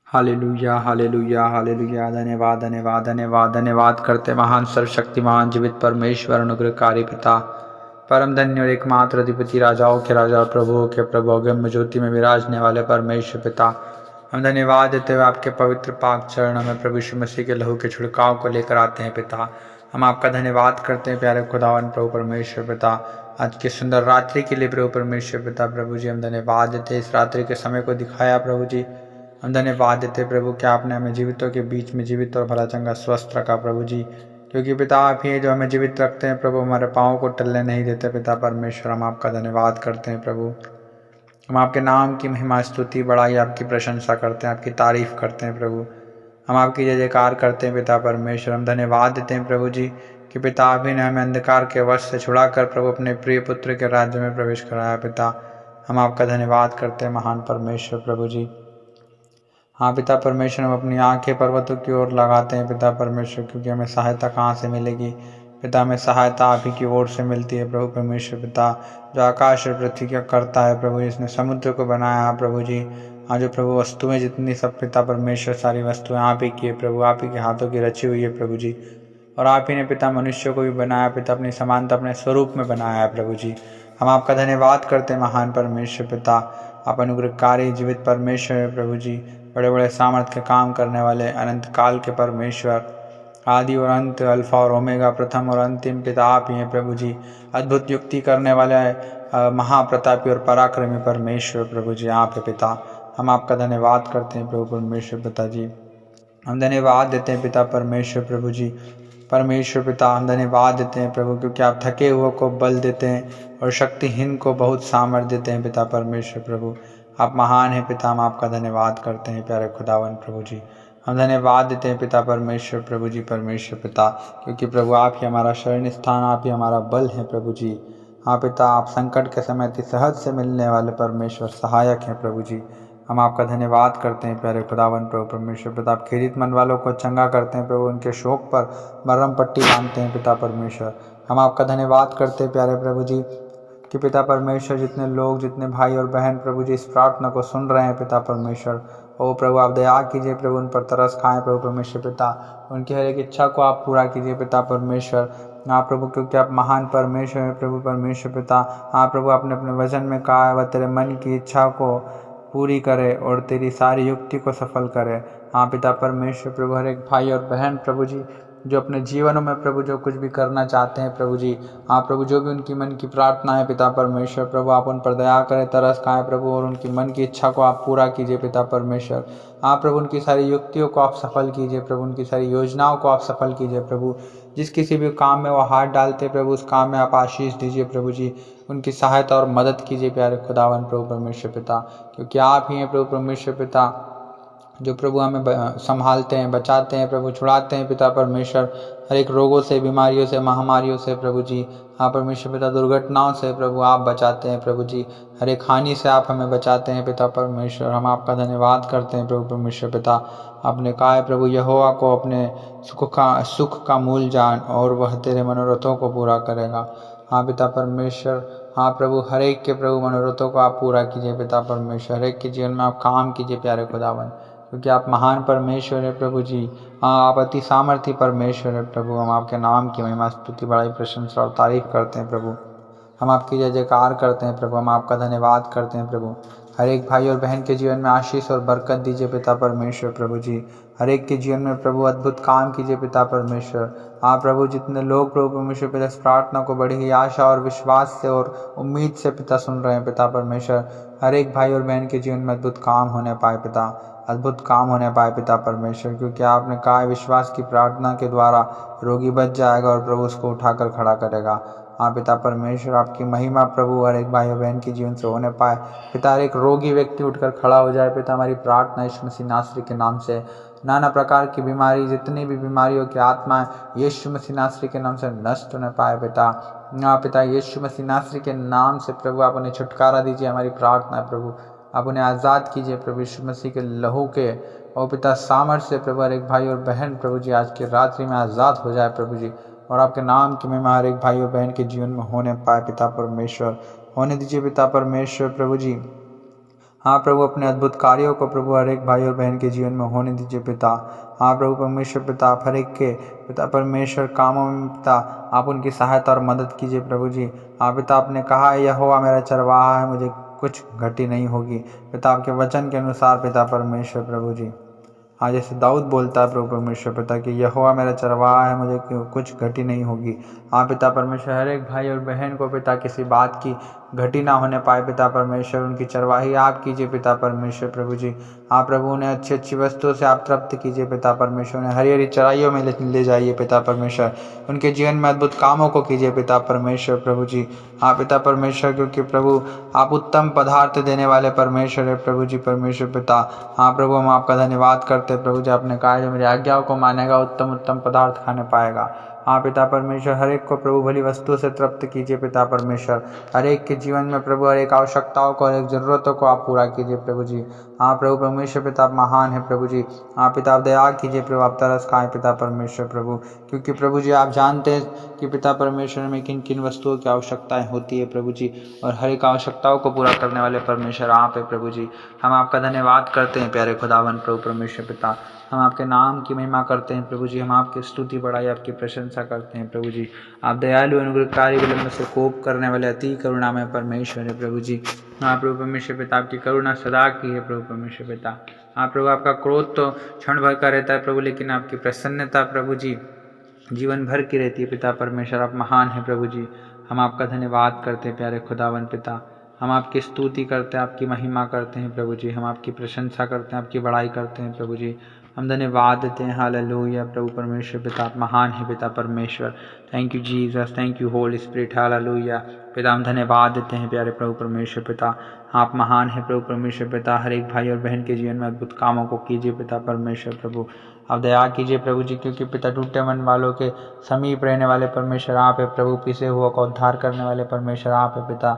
Hallelujah hallelujah hallelujah. धन्यवाद धन्यवाद धन्यवाद धन्यवाद करते महान सर्वशक्तिमान जीवित परमेश्वर अनुग्रहकारी पिता, परम धन्य और एकमात्र अधिपति, राजाओं के राजा और प्रभुओं के प्रभु, अगम्य ज्योति में विराजने वाले परमेश्वर पिता, हम धन्यवाद देते हुए आपके पवित्र पाक चरणों में प्रभु यीशु मसीह के लहू के छिड़काव को लेकर आते हैं पिता। हम आपका धन्यवाद करते हैं प्यारे खुदावन प्रभु परमेश्वर पिता, आज की सुंदर रात्रि के लिए प्रभु परमेश्वर पिता। प्रभु जी हम धन्यवाद देते हैं इस रात्रि के समय को दिखाया प्रभु जी। हम धन्यवाद देते प्रभु कि आपने हमें जीवितों के बीच में जीवित और भला चंगा स्वस्थ रखा प्रभु जी, क्योंकि पिता आप ही जो हमें जीवित रखते हैं प्रभु, हमारे पाँव को टलने नहीं देते पिता परमेश्वर। हम आपका धन्यवाद करते हैं प्रभु, हम आपके नाम की महिमा स्तुति बड़ाई आपकी प्रशंसा करते हैं, आपकी तारीफ करते हैं प्रभु। हम आपकी जय जयकार करते हैं पिता परमेश्वर। हम धन्यवाद देते हैं प्रभु जी कि पिता आप ही ने हमें अंधकार के वश से छुड़ाकर प्रभु अपने प्रिय पुत्र के राज्य में प्रवेश कराया पिता। हम आपका धन्यवाद करते हैं महान परमेश्वर प्रभु जी। हाँ पिता परमेश्वर, हम अपनी आंखें पर्वतों की ओर लगाते हैं पिता परमेश्वर, क्योंकि हमें सहायता कहाँ से मिलेगी पिता, हमें सहायता आप ही की ओर से मिलती है प्रभु परमेश्वर पिता, जो आकाश और पृथ्वी का करता है प्रभु, जिसने समुद्र को बनाया है प्रभु जी। हाँ जो प्रभु वस्तुएं जितनी सब पिता परमेश्वर, सारी वस्तुएं आप ही की है प्रभु, आप ही के हाथों की रची हुई है प्रभु जी। और आप ही ने पिता मनुष्य को भी बनाया पिता, अपनी समानता अपने स्वरूप में बनाया है प्रभु जी। हम आपका धन्यवाद करते हैं महान परमेश्वर पिता, आप अनुग्रहकारी जीवित परमेश्वर है प्रभु जी, बड़े बड़े सामर्थ्य के काम करने वाले अनंत काल के परमेश्वर, आदि और अंत, अल्फा और ओमेगा, प्रथम और अंतिम पिता आप ही हैं प्रभु जी। अद्भुत युक्ति करने वाले महाप्रतापी और पराक्रमी परमेश्वर प्रभु जी आप है पिता। हम आपका धन्यवाद करते हैं प्रभु परमेश्वर पिता जी। हम धन्यवाद देते हैं पिता परमेश्वर प्रभु जी, परमेश्वर पिता हम धन्यवाद देते हैं प्रभु, क्योंकि आप थके हुए को बल देते हैं और शक्तिहीन को बहुत सामर्थ्य देते हैं पिता परमेश्वर प्रभु। आप महान हैं पिता, हम आपका धन्यवाद करते हैं प्यारे खुदावन प्रभु जी। हम धन्यवाद देते हैं पिता परमेश्वर प्रभु जी, परमेश्वर पिता, क्योंकि प्रभु आप ही हमारा शरण स्थान, आप ही हमारा बल है प्रभु जी। हाँ पिता, आप संकट के समय अति सहज से मिलने वाले परमेश्वर सहायक हैं प्रभु जी। हम आपका धन्यवाद करते हैं प्यारे खुदावन प्रभु परमेश्वर पिता, आप खेदितमंद वालों को चंगा करते हैं प्रभु, उनके शोक पर मरहम पट्टी बांधते हैं पिता परमेश्वर। हम आपका धन्यवाद करते हैं प्यारे प्रभु जी कि पिता परमेश्वर, जितने लोग, जितने भाई और बहन प्रभु जी इस प्रार्थना को सुन रहे हैं पिता परमेश्वर, ओ प्रभु आप दया कीजिए प्रभु, उन पर तरस खाएं प्रभु परमेश्वर पिता, उनकी हर एक इच्छा को आप पूरा कीजिए पिता परमेश्वर। हाँ प्रभु, क्योंकि आप महान परमेश्वर हैं प्रभु परमेश्वर पिता। हाँ प्रभु, आपने अपने वचन में कहा है वह तेरे मन की इच्छा को पूरी करे और तेरी सारी युक्ति को सफल करे। हाँ पिता परमेश्वर प्रभु, हर एक भाई और बहन प्रभु जी जो अपने जीवनों में प्रभु जो कुछ भी करना चाहते हैं प्रभु जी, हाँ प्रभु जो भी उनकी मन की प्रार्थना है पिता परमेश्वर प्रभु, आप उन पर दया करें, तरस खाएं प्रभु, और उनकी मन की इच्छा को आप पूरा कीजिए पिता परमेश्वर। हाँ प्रभु, उनकी सारी युक्तियों को आप सफल कीजिए प्रभु, उनकी सारी योजनाओं को आप सफल कीजिए प्रभु। जिस किसी भी काम में वो हाथ डालते प्रभु, उस काम में आप आशीष दीजिए प्रभु जी, उनकी सहायता और मदद कीजिए प्यारे खुदावन प्रभु परमेश्वर पिता, क्योंकि आप ही हैं प्रभु परमेश्वर पिता जो प्रभु हमें संभालते हैं, बचाते हैं प्रभु, छुड़ाते हैं पिता परमेश्वर हर एक रोगों से, बीमारियों से, महामारियों से प्रभु जी। हाँ परमेश्वर पिता, दुर्घटनाओं से प्रभु आप बचाते हैं प्रभु जी, हर एक हानि से आप हमें बचाते हैं पिता परमेश्वर। हम आपका धन्यवाद करते हैं प्रभु परमेश्वर पिता। आपने कहा है प्रभु, यहोवा को अपने सुख का मूल जान और वह तेरे मनोरथों को पूरा करेगा। हाँ पिता परमेश्वर, हाँ प्रभु, हर एक के प्रभु मनोरथों को आप पूरा कीजिए पिता परमेश्वर, हर एक के जीवन में आप काम कीजिए प्यारे खुदावन, क्योंकि आप महान परमेश्वर है प्रभु जी। हाँ आप अति सामर्थी परमेश्वर है प्रभु। हम आपके नाम की महिमा स्तुति बड़ाई प्रशंसा और तारीफ करते हैं प्रभु। हम आपकी जय जयकार करते हैं प्रभु, हम आपका धन्यवाद करते हैं प्रभु। हर एक भाई और बहन के जीवन में आशीष और बरकत दीजिए पिता परमेश्वर प्रभु जी। हर एक के जीवन में प्रभु अद्भुत काम कीजिए पिता परमेश्वर। हाँ प्रभु, जितने लोग प्रभु परमेश्वर पिता इस प्रार्थना को बड़ी ही आशा और विश्वास से और उम्मीद से पिता सुन रहे हैं पिता परमेश्वर, हर एक भाई और बहन के जीवन में अद्भुत काम होने पाए पिता, अद्भुत काम होने पाए पिता परमेश्वर, क्योंकि आपने कहा है विश्वास की प्रार्थना के द्वारा रोगी बच जाएगा और प्रभु उसको उठाकर खड़ा करेगा। हाँ पिता परमेश्वर, आपकी महिमा प्रभु हर एक भाई और बहन के जीवन से होने पाए पिता, हर एक रोगी व्यक्ति उठकर खड़ा हो जाए पिता। हमारी प्रार्थना यीशु मसीह नासरी के नाम से, नाना प्रकार की बीमारी, जितनी भी बीमारियों की आत्माएं यीशु मसीह नासरी के नाम से नष्ट होने पाए पिता। हाँ पिता, यीशु मसीह नासरी के नाम से प्रभु आप उन्हें छुटकारा दीजिए, हमारी प्रार्थना है प्रभु, आप उन्हें आज़ाद कीजिए प्रभु यीशु मसीह के लहू के और पिता सामर्थ्य से प्रभु, हर एक भाई और बहन प्रभु जी आज की रात्रि में आज़ाद हो जाए प्रभु जी, और आपके नाम की महिमा हर एक भाई और बहन के जीवन में होने पाए पिता परमेश्वर, होने दीजिए पिता परमेश्वर प्रभु जी। हाँ प्रभु, अपने अद्भुत कार्यों को प्रभु हर एक भाई और बहन के जीवन में होने दीजिए पिता। हाँ प्रभु परमेश्वर पिता, आप हर एक के पिता परमेश्वर कामों में पिता आप उनकी सहायता और मदद कीजिए प्रभु जी। हाँ पिता, आपने कहा है यहोवा मेरा चरवाहा है, मुझे कुछ घटी नहीं होगी। पिता आपके वचन के अनुसार पिता परमेश्वर प्रभु जी, हाँ जैसे दाऊद बोलता है प्रभु परमेश्वर पिता कि यहोवा मेरा चरवाहा है, मुझे कुछ घटी नहीं होगी। हाँ पिता परमेश्वर, हर एक भाई और बहन को पिता किसी बात की घटी ना होने पाए पिता परमेश्वर, उनकी चरवाही आप कीजिए पिता परमेश्वर प्रभु जी। हाँ प्रभु, उन्हें अच्छी अच्छी वस्तुओं से आप तृप्त कीजिए पिता परमेश्वर, उन्हें हरी हरी चराइयों में ले जाइए पिता परमेश्वर, उनके जीवन में अद्भुत कामों को कीजिए पिता परमेश्वर प्रभु जी। हाँ पिता परमेश्वर, क्योंकि प्रभु आप उत्तम पदार्थ देने वाले परमेश्वर है प्रभु जी परमेश्वर पिता। हाँ प्रभु, हम आपका धन्यवाद करते हैं प्रभु जी, आपने कहा जो मेरी आज्ञाओं को मानेगा उत्तम उत्तम पदार्थ खाने पाएगा। हाँ पिता परमेश्वर, हर एक को प्रभु भली वस्तु से तृप्त कीजिए पिता परमेश्वर, हर एक के जीवन में प्रभु हर एक आवश्यकताओं को, हर एक ज़रूरतों को आप पूरा कीजिए प्रभु जी। हाँ प्रभु परमेश्वर पिता, आप महान है प्रभु जी। हाँ पिता, आप दया कीजिए प्रभु, आप तरस खाएं पिता परमेश्वर प्रभु, क्योंकि प्रभु जी आप जानते हैं कि पिता परमेश्वर में किन किन वस्तुओं की आवश्यकताएं होती है प्रभु जी, और हर एक आवश्यकताओं को पूरा करने वाले परमेश्वर आप है प्रभु जी। हम आपका धन्यवाद करते हैं प्यारे खुदावन प्रभु परमेश्वर पिता, हम आपके नाम की महिमा करते हैं प्रभु जी, हम आपकी स्तुति बढ़ाई, आपकी प्रशंसा करते हैं प्रभु जी। आप दयालु अनुग्रहकारी, विलम्ब से कोप करने वाले अति करुणा में परमेश्वर है प्रभु जी। हाँ प्रभु परमेश्वर पिता, आपकी करुणा सदा की है प्रभु परमेश्वर पिता। हाँ प्रभु, आपका क्रोध तो क्षण भर का रहता है प्रभु, लेकिन आपकी प्रसन्नता प्रभु जी जीवन भर की रहती है पिता परमेश्वर, आप महान है प्रभु जी। हम आपका धन्यवाद करते हैं प्यारे खुदावन पिता, हम आपकी स्तुति करते हैं, आपकी महिमा करते हैं प्रभु जी, हम आपकी प्रशंसा करते हैं, आपकी बड़ाई करते हैं प्रभु जी, हम धन्यवाद देते हैं। हालेलुया प्रभु परमेश्वर पिता, आप महान है पिता परमेश्वर। Thank you Jesus, thank you holy spirit. Hallelujah पिता, हम धन्यवाद देते हैं प्यारे प्रभु परमेश्वर पिता, आप महान है प्रभु परमेश्वर पिता, हर एक भाई और बहन के जीवन में अद्भुत कामों को कीजिए पिता परमेश्वर प्रभु, आप दया कीजिए प्रभु जी, क्योंकि पिता टूटे मन वालों के समीप रहने वाले परमेश्वर आप है प्रभु, पिसे हुआ का उद्धार करने वाले परमेश्वर आप है पिता,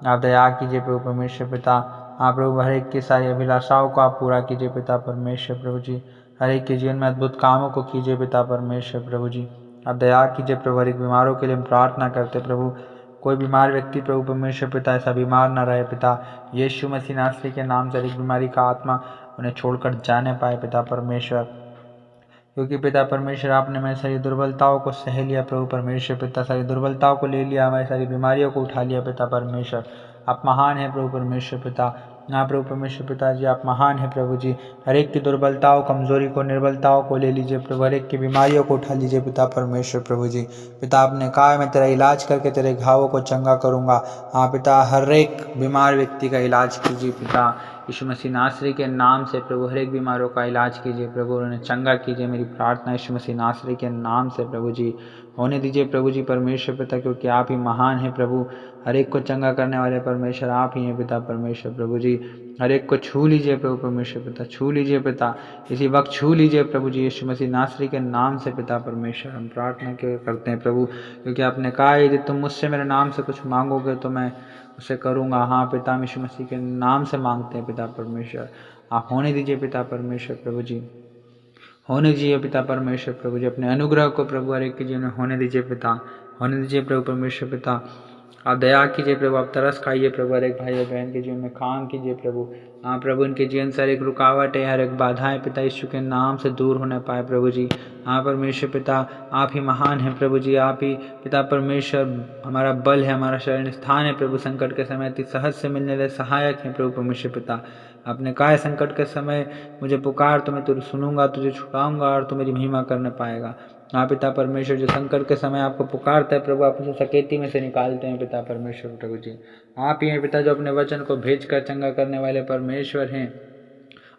आप दया कीजिए प्रभु परमेश्वर पिता। आप प्रभु हर एक की सारी अभिलाषाओं को आप पूरा कीजिए पिता परमेश्वर प्रभु जी, हर एक के जीवन में अद्भुत कामों को कीजिए पिता परमेश्वर प्रभु जी, आप दया कीजिए प्रभु। हर एक बीमारों के लिए हम प्रार्थना करते प्रभु, कोई बीमार व्यक्ति प्रभु परमेश्वर पिता ऐसा बीमार न रहे पिता, यीशु मसीह नासरी के नाम से हर एक बीमारी का आत्मा उन्हें छोड़कर जाने पाए पिता परमेश्वर, क्योंकि पिता परमेश्वर आपने हमारी सारी दुर्बलताओं को सह लिया प्रभु परमेश्वर पिता, सारी दुर्बलताओं को ले लिया, हमारी सारी बीमारियों को उठा लिया पिता परमेश्वर, आप महान है प्रभु परमेश्वर पिता। हाँ प्रभु परमेश्वर पिता जी, आप महान है प्रभु जी, हर एक की दुर्बलताओं, कमजोरी को, निर्बलताओं को ले लीजिए प्रभु, हर एक की बीमारियों को उठा लीजिए पिता परमेश्वर प्रभु जी। पिता आपने कहा मैं तेरा इलाज करके तेरे घावों को चंगा करूँगा। हाँ पिता, हर एक बीमार व्यक्ति का इलाज कीजिए पिता, यीशु मसीह नासरी के नाम से प्रभु, हर एक बीमारों का इलाज कीजिए प्रभु, उन्हें चंगा कीजिए, मेरी प्रार्थना यीशु मसीह नासरी के नाम से प्रभु जी होने दीजिए प्रभु जी परमेश्वर पिता, क्योंकि आप ही महान है प्रभु, हर एक को चंगा करने वाले परमेश्वर आप ही हैं पिता परमेश्वर प्रभु जी। हर एक को छू लीजिए प्रभु परमेश्वर पिता, छू लीजिए पिता, इसी वक्त छू लीजिए प्रभु जी, यीशु मसीह नासरी के नाम से पिता परमेश्वर हम प्रार्थना करते हैं प्रभु, क्योंकि आपने कहा यदि तुम मुझसे मेरे नाम से कुछ मांगोगे तो मैं उसे करूँगा। हाँ पिता, हम यीशु मसीह के नाम से मांगते हैं पिता परमेश्वर, आप होने दीजिए पिता परमेश्वर प्रभु जी, होने दीजिए पिता परमेश्वर प्रभु जी, अपने अनुग्रह को प्रभु हर एक के जीवन में होने दीजिए पिता, होने दीजिए प्रभु परमेश्वर पिता, आप दया कीजिए प्रभु, आप तरस खाइए प्रभु, हर एक भाई और बहन के जीवन में काम कीजिए प्रभु। हाँ प्रभु, इनके जीवन से हर एक रुकावट है, हर एक बाधाएं पिता यीशु के नाम से दूर होने पाए प्रभु जी। हाँ परमेश्वर पिता, आप ही महान हैं प्रभु जी, आप ही पिता परमेश्वर हमारा बल है, हमारा शरण स्थान है प्रभु, संकट के समय अति सहज से मिलने वाले सहायक हैं प्रभु परमेश्वर पिता। आपने कहा है संकट के समय मुझे पुकार तो मैं तुझे सुनूंगा, तुझे छुड़ाऊंगा और तू मेरी महिमा करने पाएगा। हाँ पिता परमेश्वर, जो संकट के समय आपको पुकारता है प्रभु, आप उसे सकेती में से निकालते हैं पिता परमेश्वर प्रभु जी। आप ही हैं पिता जो अपने वचन को भेजकर चंगा करने वाले परमेश्वर हैं,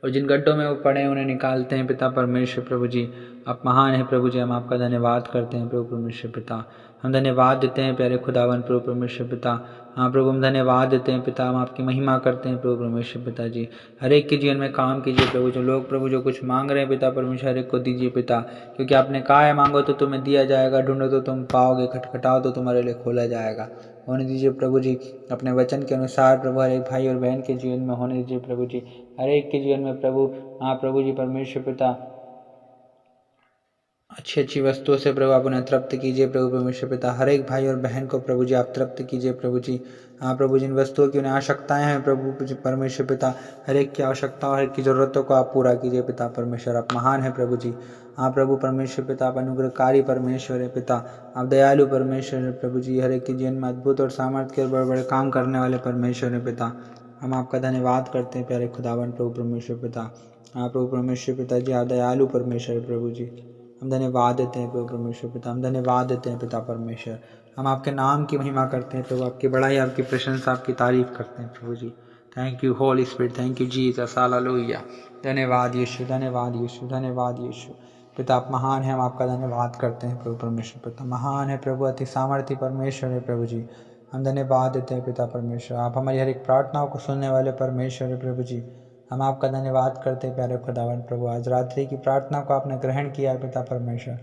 और जिन गड्ढों में वो पड़े हैं उन्हें निकालते हैं पिता परमेश्वर प्रभु जी। आप महान हैं प्रभु जी, हम आपका धन्यवाद करते हैं प्रभु परमेश्वर पिता, हम धन्यवाद देते हैं प्यारे खुदावन प्रभु परमेश्वर पिता। हाँ प्रभु, हम धन्यवाद देते हैं पिता, हम आपकी महिमा करते हैं प्रभु परमेश्वर पिता जी। हर एक के जीवन में काम कीजिए प्रभु, जो लोग प्रभु जो कुछ मांग रहे हैं पिता परमेश्वर, हर एक को दीजिए पिता, क्योंकि आपने कहा है मांगो तो तुम्हें दिया जाएगा, ढूंढो तो तुम पाओगे, खटखटाओ तो तुम्हारे लिए खोला जाएगा। होने दीजिए प्रभु जी, अपने वचन के अनुसार प्रभु हर एक भाई और बहन के जीवन में होने दीजिए प्रभु जी, हर एक के जीवन में प्रभु। हाँ प्रभु जी परमेश्वर पिता, अच्छी अच्छी वस्तुओं से प्रभु आप उन्हें तृप्त कीजिए प्रभु परमेश्वर पिता। हर एक भाई और बहन को प्रभु जी आप तृप्त कीजिए प्रभु जी। हाँ प्रभु, जिन वस्तुओं की उन्हें आवश्यकताएं हैं प्रभु जी परमेश्वर पिता, हर एक की आवश्यकताओं हर एक की ज़रूरतों को आप पूरा कीजिए पिता परमेश्वर। आप महान है प्रभु जी। हाँ प्रभु परमेश्वर पिता, आप अनुग्रहकारी परमेश्वर है पिता, आप दयालु परमेश्वर है प्रभु जी। हर एक के जीवन में अद्भुत और सामर्थ्य के बड़े बड़े काम करने वाले परमेश्वर है पिता। हम आपका धन्यवाद करते हैं प्यारे खुदावन प्रभु परमेश्वर पिता। हाँ प्रभु परमेश्वर पिता जी, आप दयालु परमेश्वर है प्रभु जी। हम धन्यवाद देते हैं प्रभु परमेश्वर पिता, हम धन्यवाद देते हैं पिता परमेश्वर। हम आपके नाम की महिमा करते हैं प्रभु, आपकी बड़ाई आपकी प्रशंसा आपकी तारीफ करते हैं प्रभु जी। Thank you holy spirit, thank you Jesus, hallelujah. धन्यवाद यीशु, धन्यवाद यीशु, धन्यवाद यीशु। पिता आप महान हैं, हम आपका धन्यवाद करते हैं प्रभु परमेश्वर पिता। महान है प्रभु, अति सामर्थ्य परमेश्वर है प्रभु जी। हम धन्यवाद देते हैं पिता परमेश्वर। आप हमारी हर एक प्रार्थनाओं को सुनने वाले परमेश्वर है प्रभु जी। हम आपका धन्यवाद करते हैं प्यारे खुदावन प्रभु। आज रात्रि की प्रार्थना को आपने ग्रहण किया है पिता परमेश्वर।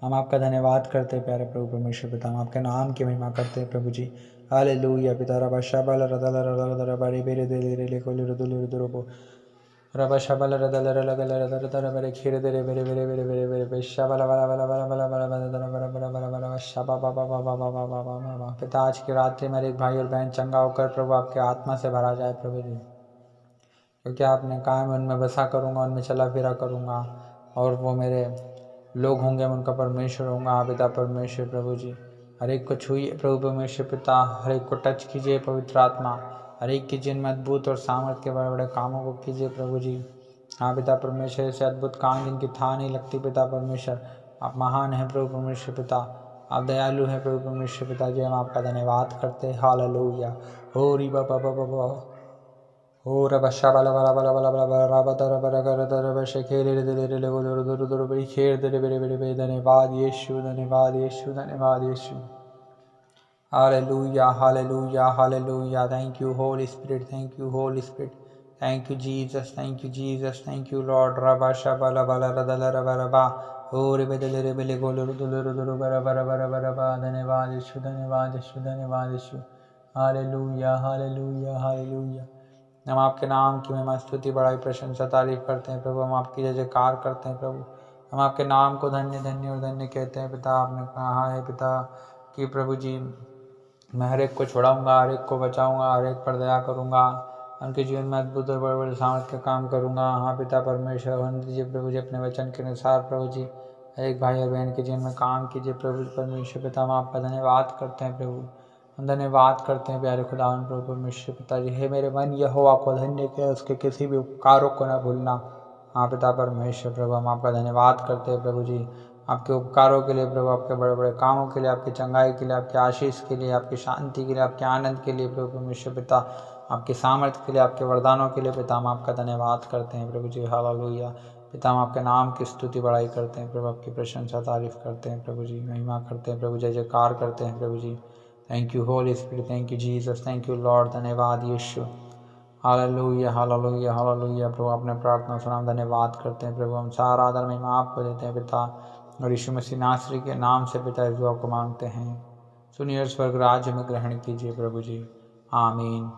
हम आपका धन्यवाद करते हैं प्यारे प्रभु परमेश्वर पिता। हम आपके नाम की महिमा करते हैं प्रभु जी। हालेलुया पिता। रबा शबल रदल रदल रबरे बेरे दे रे ले कोले रदुल रदुरबो रबा शबल रदल रगल रदल रदल बरे खीर दे रे बेरे बेरे बेरे बेरे बेरे बे शबल बला बला बला बला बला बला बला बला बला बला बला शबा बा बा बा बा बा बा बा। पिता आज की रात्रि मेरे एक भाई और बहन चंगा होकर प्रभु आपके आत्मा से भरा जाए प्रभु जी, क्योंकि आपने कहा मैं उनमें बसा करूँगा, उनमें चला फिरा करूँगा और वो मेरे लोग होंगे, मैं उनका परमेश्वर होऊंगा। पिता परमेश्वर प्रभु जी, हर एक को छुइए प्रभु परमेश्वर पिता, हर एक को टच कीजिए पवित्र आत्मा, हर एक के जिन में अद्भुत और सामर्थ्य के बड़े बड़े कामों को कीजिए प्रभु जी। हाँ पिता परमेश्वर, ऐसे अद्भुत काम जिनकी था नहीं लगती पिता परमेश्वर, आप महान हैं प्रभु परमेश्वर पिता, आप दयालु हैं प्रभु परमेश्वर पिता जी। हम आपका धन्यवाद करते हैं। हालेलुया। हो री बाबा बाबा बाबा हो रबशा बला बला बला बला बला बला राबा दर बरा कर दर बशे खेले रे दे रे ले गो दर दर दर बड़ी खेर दे रे बेरे बेरे बे। धन्यवाद यीशु, धन्यवाद यीशु, धन्यवाद Yeshu. Hallelujah, hallelujah, hallelujah. Thank you holy spirit, thank you holy spirit, thank you Jesus, thank you Jesus, thank you lord. रबशा बला बला रदल रबा रबा हो रे बेदले रे बेले गो दर दर दर बरा बरा बरा बरा बा। धन्यवाद यीशु, धन्यवाद यीशु, धन्यवाद यीशु। Hallelujah, hallelujah, hallelujah. हम आपके नाम की महिमा स्तुति बड़ाई प्रशंसा तारीफ करते हैं प्रभु। हम आपकी जय जयकार करते हैं प्रभु। हम आपके नाम को धन्य धन्य और धन्य कहते हैं पिता। आपने कहा है पिता कि प्रभु जी मैं हर एक को छुड़ाऊंगा, हर एक को बचाऊंगा, हर एक पर दया करूंगा, उनके जीवन में अद्भुत और बड़े बड़े सामर्थ्य के काम करूंगा। हाँ पिता परमेश्वर, होने दीजिए प्रभु जी अपने वचन के अनुसार प्रभु जी एक भाई और बहन के जीवन में काम कीजिए प्रभु परमेश्वर पिता। हम आपका धन्यवाद करते हैं प्रभु, हम धन्यवाद करते हैं प्यारे खुदावन प्रभु परमेश्वर पिताजी। हे मेरे मन यहोवा को धन्य किया, उसके किसी भी उपकारों को न भूलना। हाँ पिता परमेश्वर प्रभु, हम आपका धन्यवाद करते हैं प्रभु जी, आपके उपकारों के लिए प्रभु, आपके बड़े बड़े कामों के लिए, आपकी चंगाई के लिए, आपकी आशीष के लिए, आपकी शांति के लिए, आपके आनंद के लिए प्रभु परमेश्वर पिता, आपके सामर्थ्य के लिए, आपके वरदानों के लिए पिता हम आपका धन्यवाद करते हैं प्रभु जी। हालेलुया पिता, हम आपके नाम की स्तुति बड़ाई करते हैं प्रभु, आपकी प्रशंसा तारीफ करते हैं प्रभु जी, महिमा करते हैं प्रभु, जय जयकार करते हैं प्रभु जी। Thank you holy spirit, thank you Jesus, thank you lord. धन्यवाद यीशु। हालेलुया, हालेलुया, हालेलुया प्रभु, अपने प्रार्थना सुना धन्यवाद करते हैं प्रभु। हम सारा आदर महिमा आपको देते हैं पिता, और यीशु मसीह नासरी के नाम से पिता इस दुआ को मांगते हैं। सुनिए स्वर्ग राज्य में ग्रहण कीजिए प्रभु जी, आमीन।